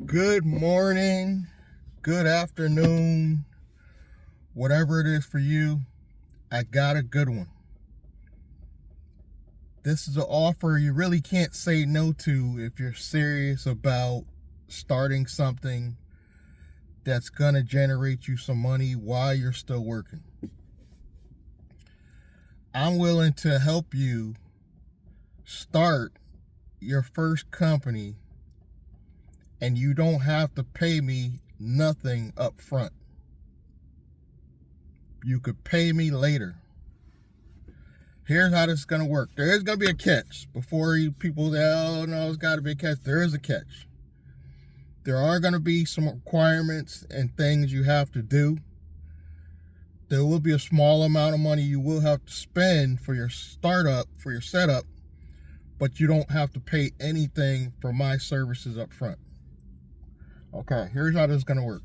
Good morning, good afternoon, whatever it is for you. I got a good one. This is an offer you really can't say no to if you're serious about starting something that's going to generate you some money while you're still working. I'm willing to help you start your first company, and you don't have to pay me nothing up front. You could pay me later. Here's how this is going to work. There is going to be a catch. Before people say, oh no, it's got to be a catch. There is a catch. There are going to be some requirements and things you have to do. There will be a small amount of money you will have to spend for your startup, for your setup, but you don't have to pay anything for my services up front. Okay, here's how this is going to work.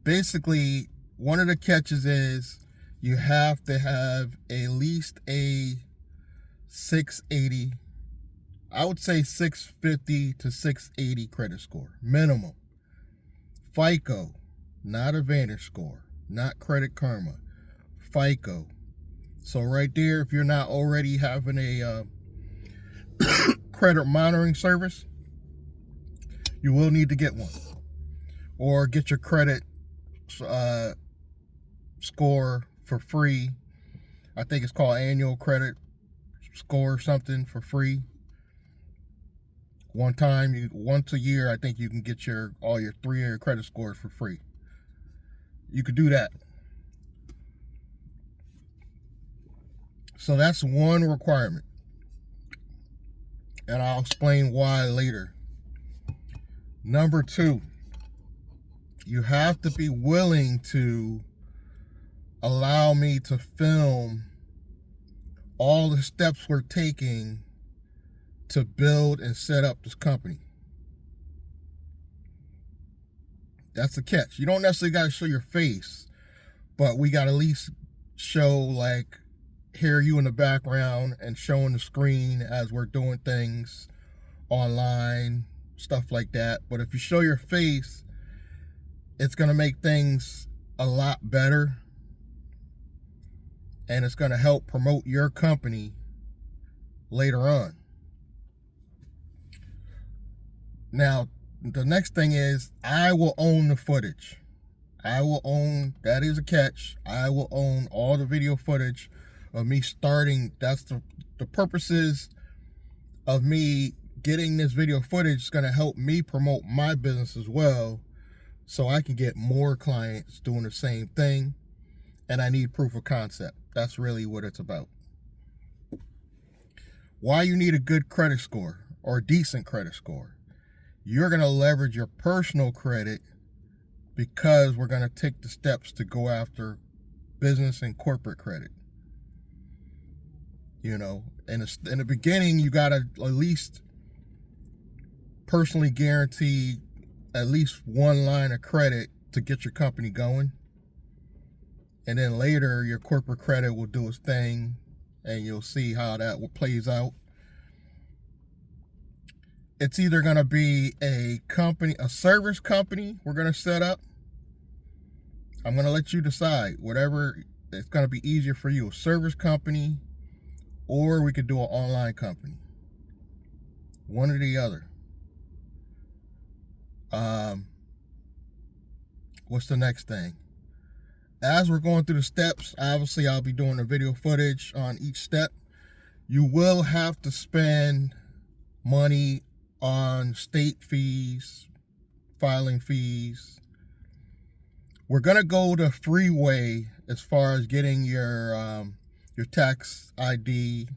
Basically, one of the catches is you have to have at least a 680, I would say 650 to 680 credit score, minimum. FICO, not a Vantage score, not Credit Karma, FICO. So right there, if you're not already having a credit monitoring service, you will need to get one. Or get your credit score for free. I think it's called annual credit score or something for free. Once a year, I think you can get all your 3-year credit scores for free. You could do that. So that's one requirement, and I'll explain why later. Number 2, you have to be willing to allow me to film all the steps we're taking to build and set up this company. That's the catch. You don't necessarily got to show your face, but we got to at least show, hear you in the background and showing the screen as we're doing things online, stuff like that. But if you show your face, it's going to make things a lot better, and it's going to help promote your company later on. Now, the next thing is I will own the footage. That is a catch. I will own all the video footage of me starting. That's the purposes of me getting this video footage is going to help me promote my business as well, so I can get more clients doing the same thing, and I need proof of concept. That's really what it's about. Why you need a good credit score or a decent credit score. You're going to leverage your personal credit because we're going to take the steps to go after business and corporate credit. In the beginning, you got to at least personally guarantee at least one line of credit to get your company going. And then later, your corporate credit will do its thing, and you'll see how that plays out. It's either going to be a service company we're going to set up. I'm going to let you decide. Whatever, it's going to be easier for you. A service company, or we could do an online company. One or the other. What's the next thing? As we're going through the steps, obviously I'll be doing the video footage on each step. You will have to spend money on state fees, filing fees. We're going to go the free way as far as getting your tax ID,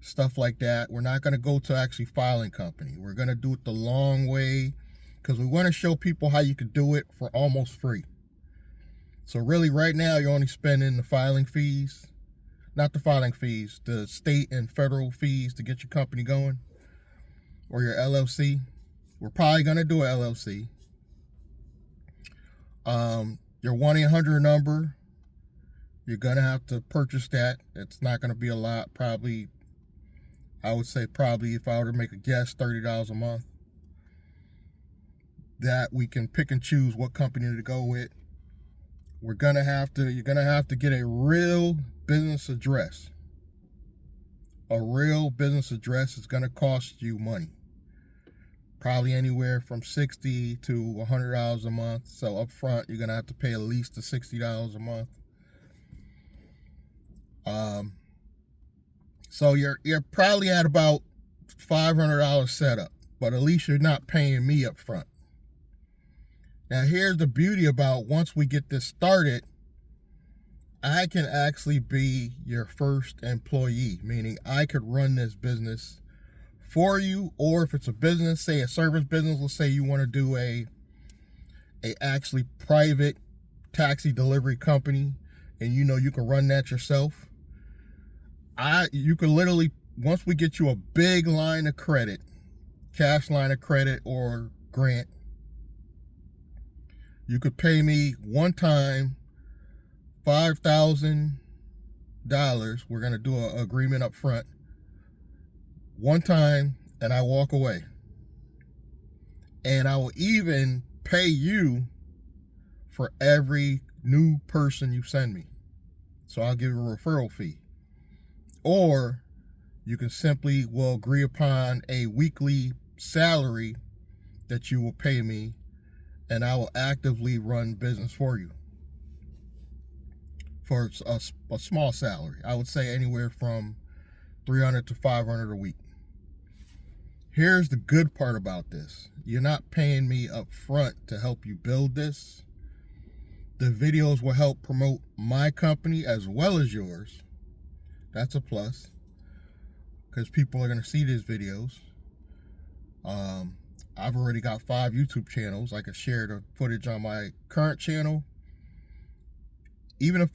stuff like that. We're not going to go to actually filing company. We're going to do it the long way because we want to show people how you could do it for almost free. So really right now you're only spending the filing fees, not the filing fees, the state and federal fees to get your company going, or your LLC. We're probably going to do an LLC. Your 1-800 number, you're going to have to purchase that. It's not going to be a lot. Probably, I would say if I were to make a guess, $30 a month. that we can pick and choose what company to go with. You're gonna have to get a real business address. A real business address is gonna cost you money. Probably anywhere from $60 to $100 a month. So up front, you're gonna have to pay at least the $60 a month. So you're probably at about $500 setup, but at least you're not paying me up front. Now here's the beauty about once we get this started, I can actually be your first employee, meaning I could run this business for you. Or if it's a business, say a service business, let's say you want to do a actually private taxi delivery company, and you can run that yourself. You can literally, once we get you a big line of credit, cash line of credit or grant, you could pay me one time $5,000. We're going to do an agreement up front. One time, and I walk away. And I will even pay you for every new person you send me. So I'll give you a referral fee. Or you can simply will agree upon a weekly salary that you will pay me, and I will actively run business for you for a small salary. I would say anywhere from $300 to $500 a week. Here's the good part about this. You're not paying me up front to help you build this. The videos will help promote my company as well as yours. That's a plus, because people are going to see these videos. I've already got 5 YouTube channels. I can share the footage on my current channel. Even if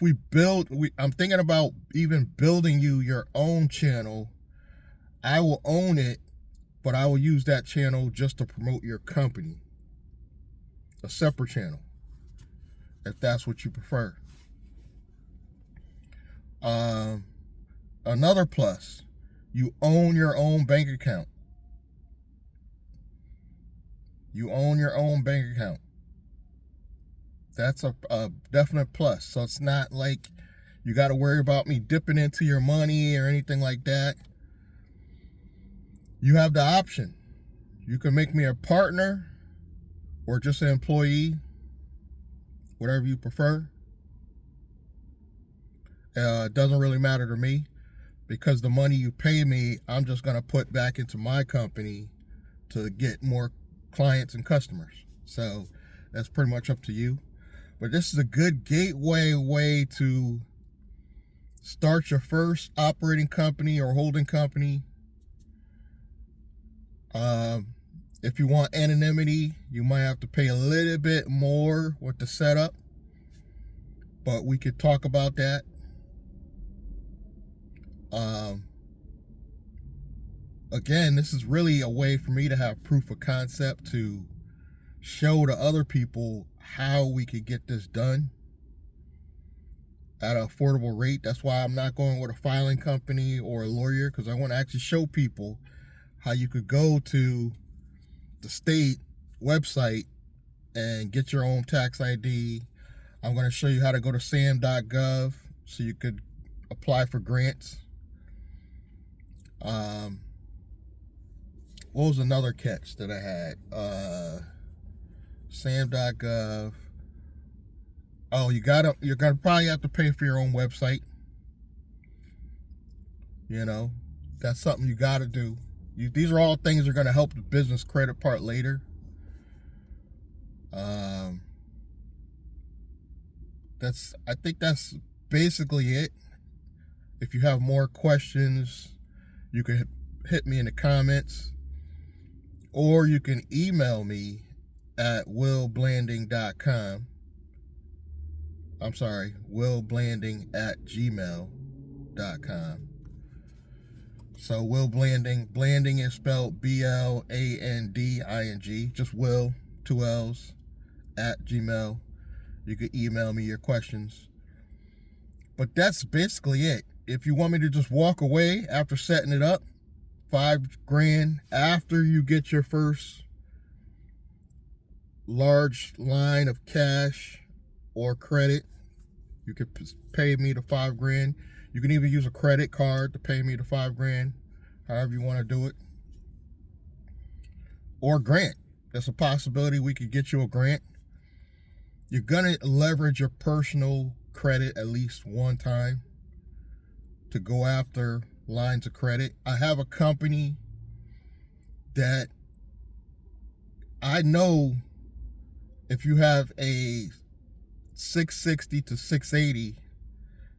I'm thinking about even building you your own channel. I will own it, but I will use that channel just to promote your company. A separate channel, if that's what you prefer. Another plus, you own your own bank account. You own your own bank account. That's a definite plus. So it's not like you got to worry about me dipping into your money or anything like that. You have the option. You can make me a partner or just an employee, whatever you prefer. It doesn't really matter to me, because the money you pay me, I'm just going to put back into my company to get more clients and customers. So that's pretty much up to you. But this is a good gateway way to start your first operating company or holding company. If you want anonymity, you might have to pay a little bit more with the setup, but we could talk about that. Again, this is really a way for me to have proof of concept to show to other people how we could get this done at an affordable rate. That's why I'm not going with a filing company or a lawyer, because I want to actually show people how you could go to the state website and get your own tax ID. I'm going to show you how to go to sam.gov so you could apply for grants. What was another catch that I had? Sam.gov. Oh, you're gonna probably have to pay for your own website. That's something you gotta do. These are all things that are gonna help the business credit part later. I think that's basically it. If you have more questions, you can hit me in the comments, or you can email me at willblanding.com. I'm sorry, willblanding@gmail.com. So Will Blanding. Blanding is spelled BLANDING. Just Will, 2 L's, @gmail. You can email me your questions. But that's basically it. If you want me to just walk away after setting it up, $5,000 after you get your first large line of cash or credit. You could pay me the $5,000. You can even use a credit card to pay me the $5,000, however you want to do it. Or grant. There's a possibility we could get you a grant. You're going to leverage your personal credit at least one time to go after lines of credit. I have a company that I know if you have a 660 to 680,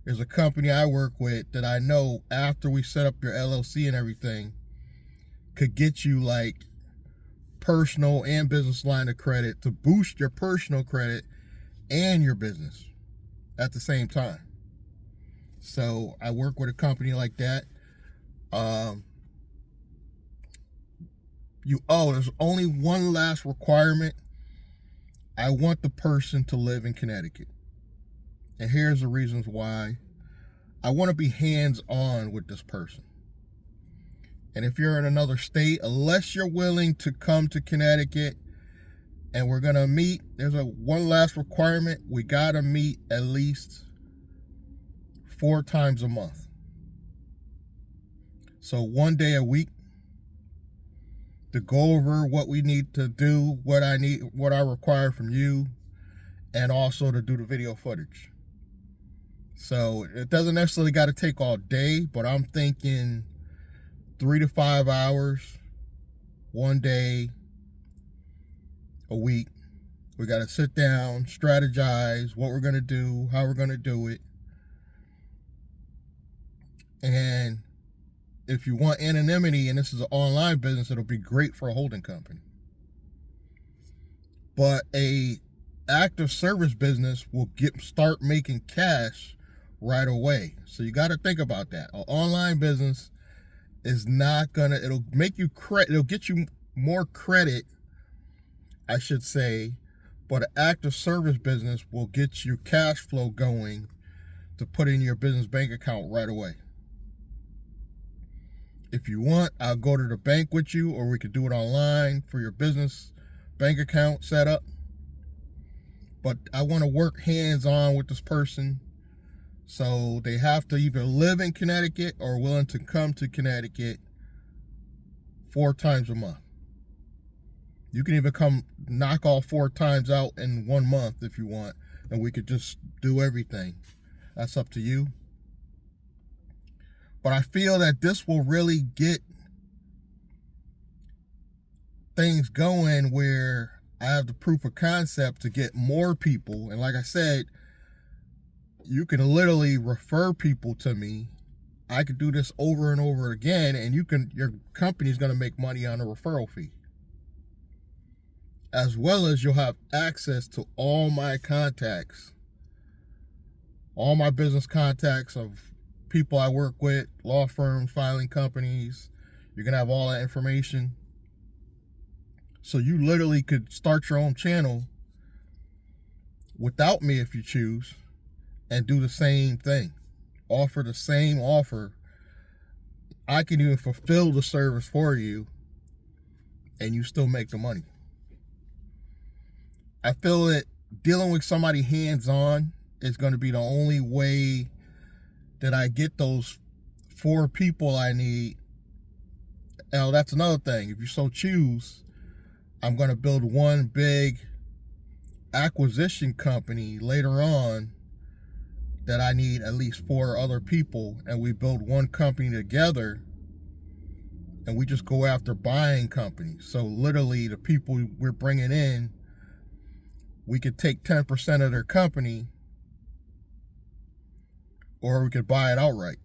there's a company I work with that I know after we set up your LLC and everything could get you like personal and business line of credit to boost your personal credit and your business at the same time. So I work with a company like that. There's only one last requirement. I want the person to live in Connecticut. And here's the reasons why. I want to be hands-on with this person. And if you're in another state, unless you're willing to come to Connecticut and we're going to meet, there's one last requirement. We got to meet at least 4 times a month. So 1 day a week to go over what we need to do, what I require from you, and also to do the video footage. So it doesn't necessarily got to take all day, but I'm thinking 3 to 5 hours, 1 day a week. We got to sit down, strategize what we're going to do, how we're going to do it. And if you want anonymity, and this is an online business, it'll be great for a holding company. But a active service business will start making cash right away. So you got to think about that. An online business is not gonna, it'll make you it'll get you more credit, I should say, but an active service business will get your cash flow going to put in your business bank account right away. If you want, I'll go to the bank with you, or we could do it online for your business bank account setup. But I want to work hands-on with this person. So they have to either live in Connecticut or willing to come to Connecticut 4 times a month. You can even come knock all 4 times out in 1 month if you want, and we could just do everything. That's up to you. But I feel that this will really get things going where I have the proof of concept to get more people. And like I said, you can literally refer people to me. I could do this over and over again, and your company's going to make money on a referral fee. As well as you'll have access to all my contacts, all my business contacts of people I work with, law firms, filing companies. You're going to have all that information. So you literally could start your own channel without me if you choose, and do the same thing. Offer the same offer. I can even fulfill the service for you, and you still make the money. I feel that dealing with somebody hands-on is going to be the only way that I get those 4 people I need. Now, that's another thing. If you so choose, I'm going to build one big acquisition company later on that I need at least 4 other people, and we build one company together, and we just go after buying companies. So literally the people we're bringing in, we could take 10% of their company, or we could buy it outright.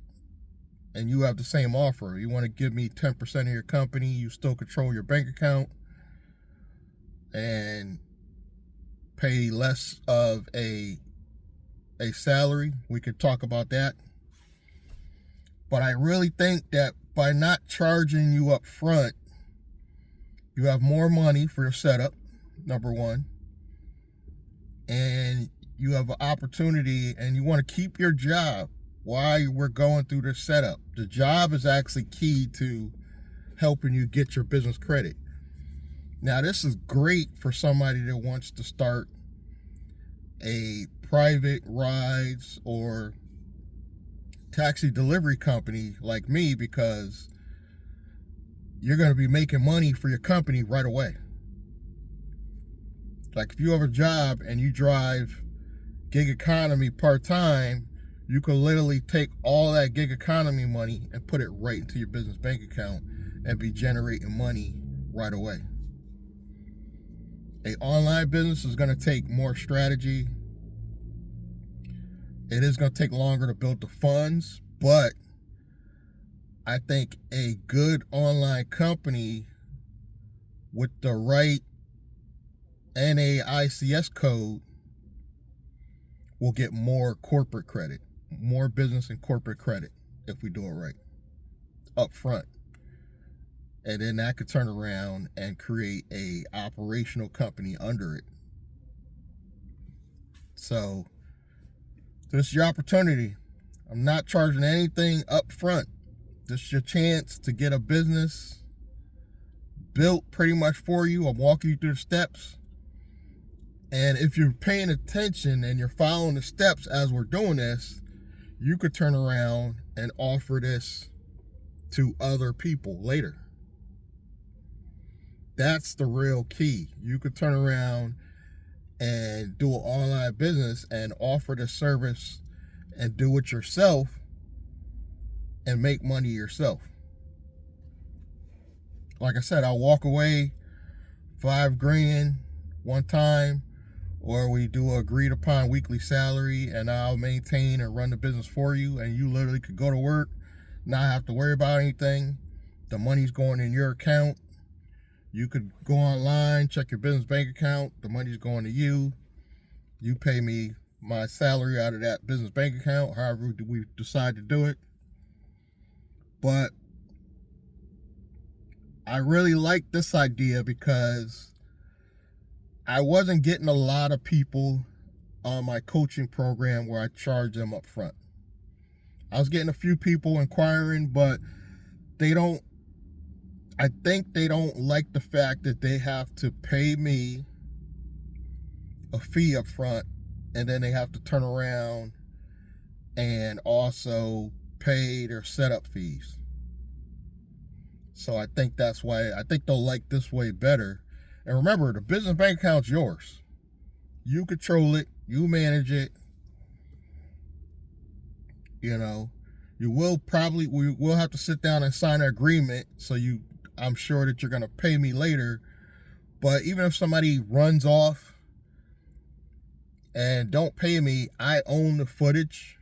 And you have the same offer. You want to give me 10% of your company, you still control your bank account, and pay less of a salary. We could talk about that. But I really think that by not charging you up front, you have more money for your setup, number one. And you have an opportunity, and you want to keep your job while we're going through this setup. The job is actually key to helping you get your business credit. Now, this is great for somebody that wants to start a private rides or taxi delivery company like me, because you're going to be making money for your company right away. Like if you have a job and you drive gig economy part-time, you can literally take all that gig economy money and put it right into your business bank account and be generating money right away. An online business is going to take more strategy. It is going to take longer to build the funds, but I think a good online company with the right NAICS code will get more corporate credit, more business and corporate credit if we do it right up front. And then that could turn around and create a operational company under it. So this is your opportunity. I'm not charging anything up front. This is your chance to get a business built pretty much for you. I'm walking you through the steps. And if you're paying attention and you're following the steps as we're doing this, you could turn around and offer this to other people later. That's the real key. You could turn around and do an online business and offer the service and do it yourself and make money yourself. Like I said, I'll walk away $5,000 one time, or we do an agreed upon weekly salary and I'll maintain and run the business for you, and you literally could go to work, not have to worry about anything. The money's going in your account. You could go online, check your business bank account. The money's going to you. You pay me my salary out of that business bank account, however we decide to do it. But I really like this idea because I wasn't getting a lot of people on my coaching program where I charge them up front. I was getting a few people inquiring, but I think they don't like the fact that they have to pay me a fee up front, and then they have to turn around and also pay their setup fees. So I think that's why, I think they'll like this way better. And remember, the business bank account's yours. You control it, you manage it. You know, we will have to sit down and sign an agreement, so I'm sure that you're going to pay me later. But even if somebody runs off and don't pay me, I own the footage,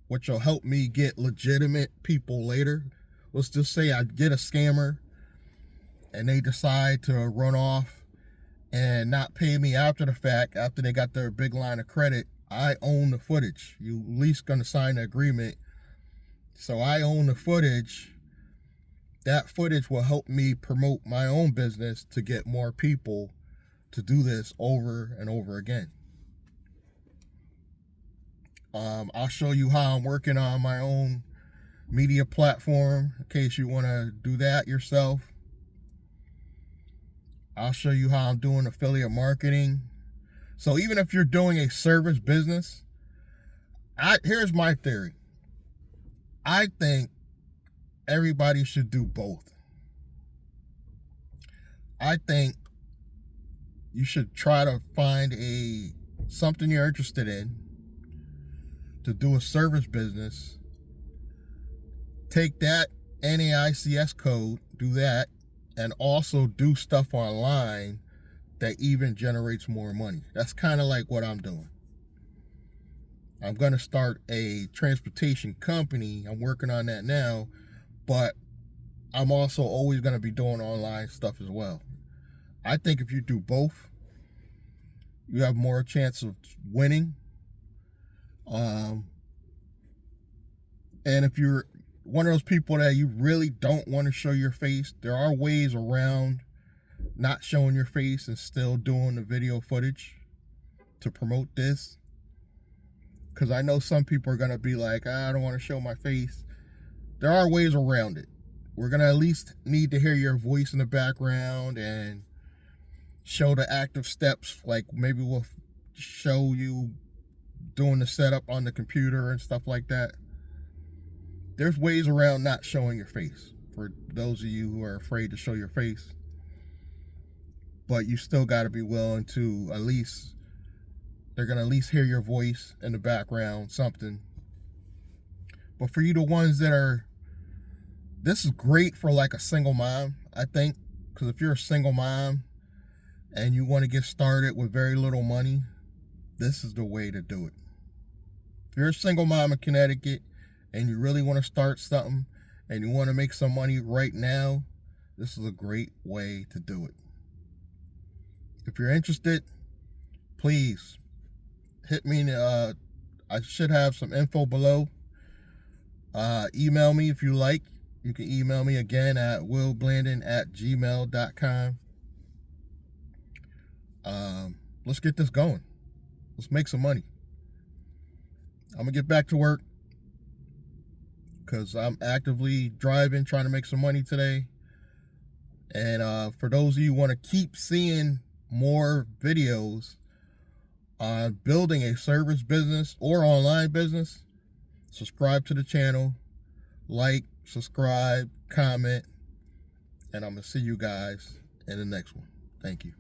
which will help me get legitimate people later. Let's just say I get a scammer and they decide to run off and not pay me after the fact, after they got their big line of credit. I own the footage. You at least going to sign the agreement. So I own the footage. That footage will help me promote my own business to get more people to do this over and over again. I'll show you how I'm working on my own media platform in case you want to do that yourself. I'll show you how I'm doing affiliate marketing. So even if you're doing a service business, here's my theory. I think everybody should do both. I think you should try to find something you're interested in to do a service business. Take that NAICS code, do that, and also do stuff online that even generates more money. That's kind of like what I'm doing. I'm going to start a transportation company. I'm working on that now, but I'm also always going to be doing online stuff as well. I think if you do both, you have more chance of winning. And if you're one of those people that you really don't want to show your face, there are ways around not showing your face and still doing the video footage to promote this. Because I know some people are going to be like, I don't want to show my face. There are ways around it. We're going to at least need to hear your voice in the background, and show the active steps. Like maybe we'll show you doing the setup on the computer and stuff like that. There's ways around not showing your face for those of you who are afraid to show your face. But you still got to be willing to at least, they're going to at least hear your voice in the background, something. But for you, the ones that are, this is great for like a single mom, I think. Because if you're a single mom and you want to get started with very little money, this is the way to do it. If you're a single mom in Connecticut and you really want to start something and you want to make some money right now, this is a great way to do it. If you're interested, please hit me. I should have some info below. Email me if you like. You can email me again at willblandon@gmail.com. Let's get this going. Let's make some money. I'm going to get back to work because I'm actively driving, trying to make some money today. And for those of you who want to keep seeing more videos on building a service business or online business, subscribe to the channel, like, subscribe, comment, and I'm going to see you guys in the next one. Thank you.